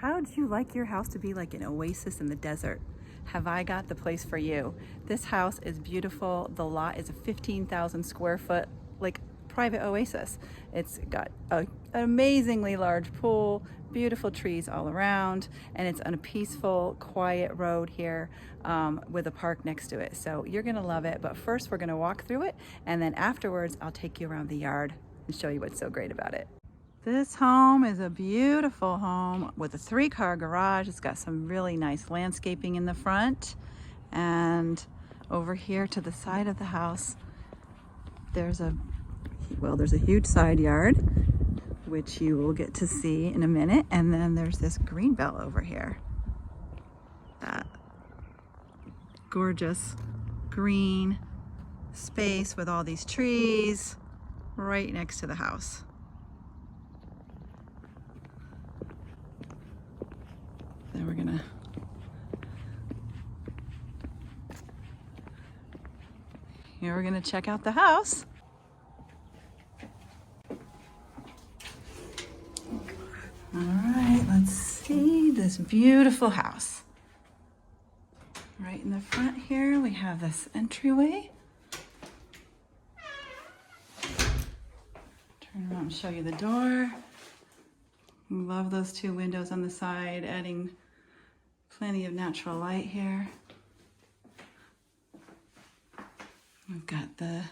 How would you like your house to be like an oasis in the desert? Have I got the place for you? This house is beautiful. The lot is a 15,000 square foot, like private oasis. It's got an amazingly large pool, beautiful trees all around, and it's on a peaceful, quiet road here with a park next to it. So you're gonna love it, but first we're gonna walk through it, and then afterwards I'll take you around the yard and show you what's so great about it. This home is a beautiful home with a 3-car garage. It's got some really nice landscaping in the front. And over here to the side of the house, there's a huge side yard, which you will get to see in a minute. And then there's this green belt over here. That gorgeous green space with all these trees right next to the house. Then we're gonna check out the house. All right, let's see this beautiful house. Right in the front here, we have this entryway. Turn around and show you the door. Love those 2 windows on the side, adding plenty of natural light here. We've got the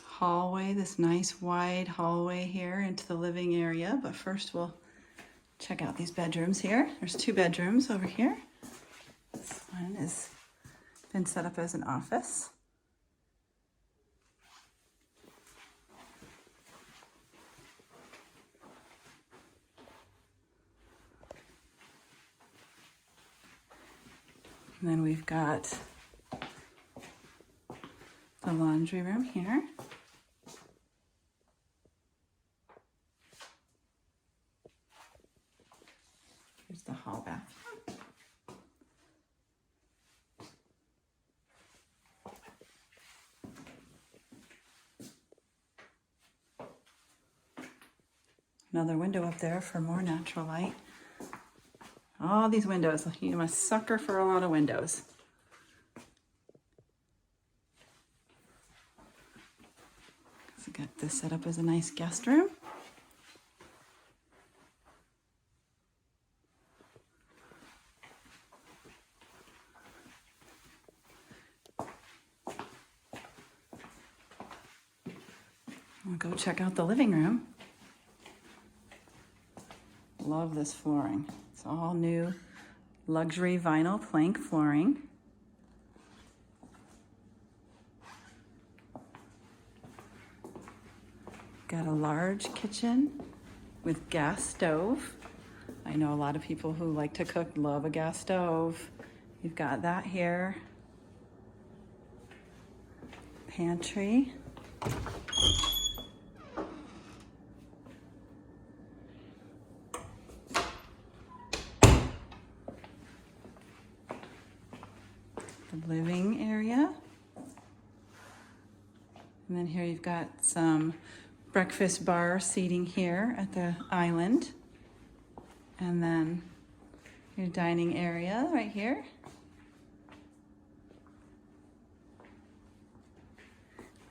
hallway, this nice wide hallway here into the living area. But first we'll check out these bedrooms here. There's 2 bedrooms over here. This one has been set up as an office. And then we've got the laundry room here. Here's the hall bathroom. Another window up there for more natural light. All these windows, I'm a sucker for a lot of windows. So got this set up as a nice guest room. We'll go check out the living room. Love this flooring. It's all new luxury vinyl plank flooring. Got a large kitchen with gas stove. I know a lot of people who like to cook love a gas stove. You've got that here. Pantry. The living area. And then here you've got some breakfast bar seating here at the island. And then your dining area right here.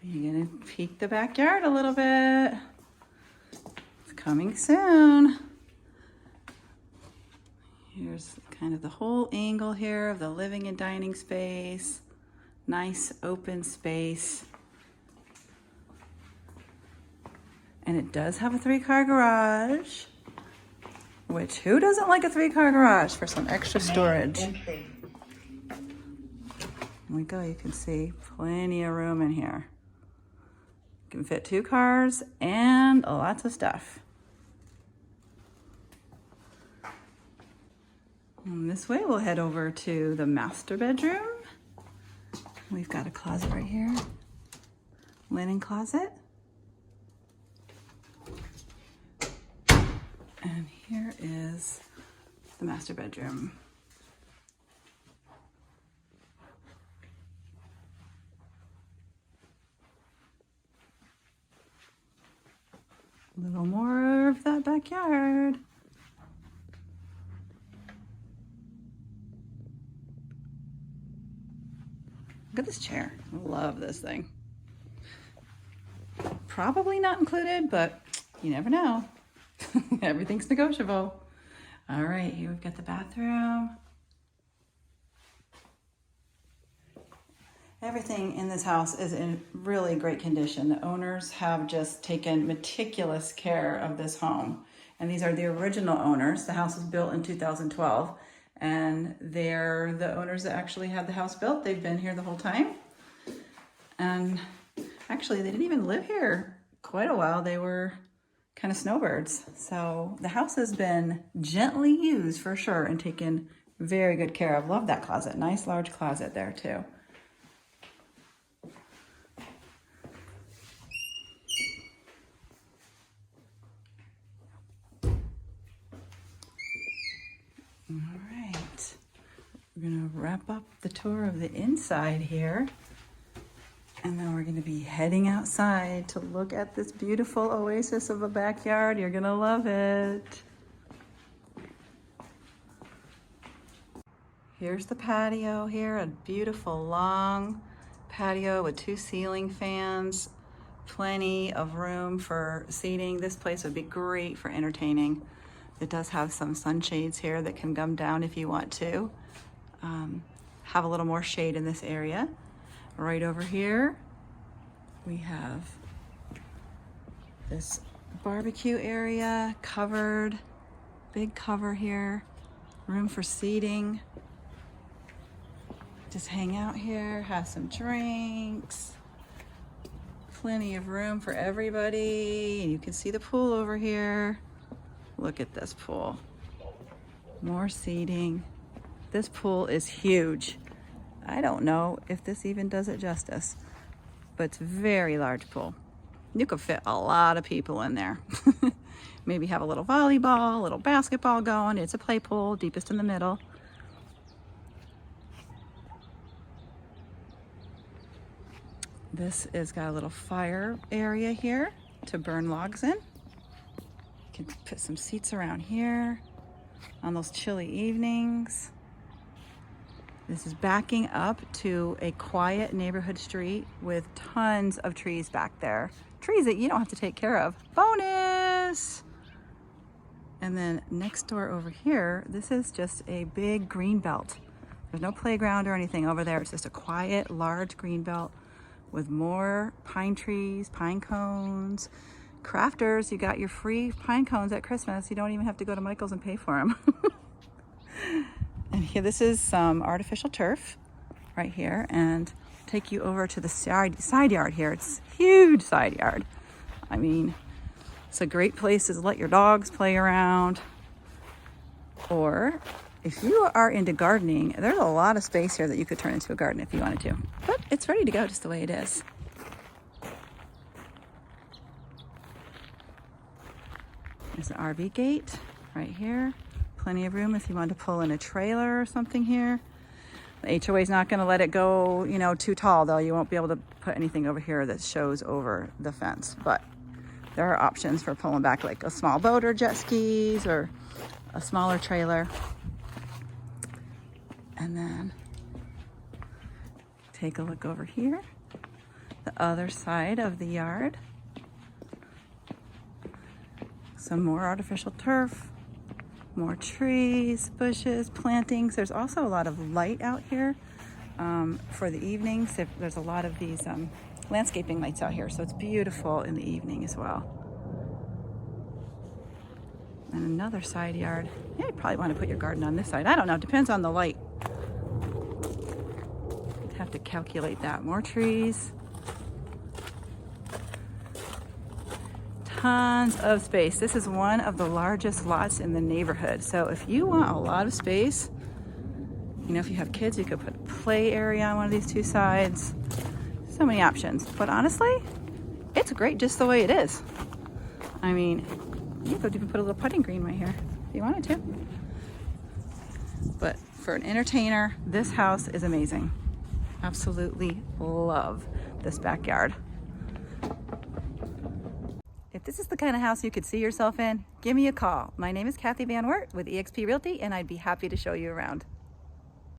You're gonna peek the backyard a little bit. It's coming soon. Here's kind of the whole angle here of the living and dining space. Nice open space. And it does have a 3-car garage, which who doesn't like a 3-car garage for some extra storage? Here we go, you can see plenty of room in here. You can fit 2 cars and lots of stuff. And this way we'll head over to the master bedroom. We've got a closet right here, linen closet. And here is the master bedroom. A little more of that backyard. backyard. Look at this chair. I love this thing. Probably not included, but you never know. Everything's negotiable. All right, here we've got the bathroom. Everything in this house is in really great condition. The owners have just taken meticulous care of this home. And these are the original owners. The house was built in 2012. And they're the owners that actually had the house built. They've been here the whole time. And actually, they didn't even live here quite a while. They were kind of snowbirds. So the house has been gently used for sure and taken very good care of. Love that closet. Nice large closet there too. All right, we're gonna wrap up the tour of the inside here, and then we're gonna be heading outside to look at this beautiful oasis of a backyard. You're gonna love it. Here's the patio here, a beautiful long patio with 2 ceiling fans, plenty of room for seating. This place would be great for entertaining. It does have some sunshades here that can come down if you want to. Have a little more shade in this area. Right over here, we have this barbecue area, covered, big cover here, room for seating. Just hang out here, have some drinks. Plenty of room for everybody. You can see the pool over here. Look at this pool. More seating. This pool is huge. I don't know if this even does it justice, but it's a very large pool. You could fit a lot of people in there. Maybe have a little volleyball, a little basketball going. It's a play pool, deepest in the middle. This has got a little fire area here to burn logs in. You can put some seats around here on those chilly evenings. This is backing up to a quiet neighborhood street with tons of trees back there. Trees that you don't have to take care of. Bonus! And then next door over here, this is just a big green belt. There's no playground or anything over there. It's just a quiet, large green belt with more pine trees, pine cones. Crafters, you got your free pine cones at Christmas. You don't even have to go to Michael's and pay for them. And here, this is some artificial turf right here, and take you over to the side yard here. It's a huge side yard. I mean, it's a great place to let your dogs play around. Or if you are into gardening, there's a lot of space here that you could turn into a garden if you wanted to. But it's ready to go just the way it is. There's the RV gate right here. Plenty of room if you want to pull in a trailer or something here. The HOA is not going to let it go, you know, too tall though. You won't be able to put anything over here that shows over the fence. But there are options for pulling back, like a small boat or jet skis or a smaller trailer. And then take a look over here, the other side of the yard. Some more artificial turf, more trees, bushes, plantings. There's also a lot of light out here for the evenings. There's a lot of these landscaping lights out here, so it's beautiful in the evening as well. And another side yard. Yeah, you probably want to put your garden on this side. I don't know, it depends on the light. You'd have to calculate that. More trees. Tons of space. This is one of the largest lots in the neighborhood. So if you want a lot of space, you know, if you have kids, you could put a play area on one of these 2 sides. So many options. But honestly, it's great just the way it is. I mean, you could even put a little putting green right here if you wanted to. But for an entertainer, this house is amazing. Absolutely love this backyard. If this is the kind of house you could see yourself in, give me a call. My name is Cathie VanWert with eXp Realty, and I'd be happy to show you around.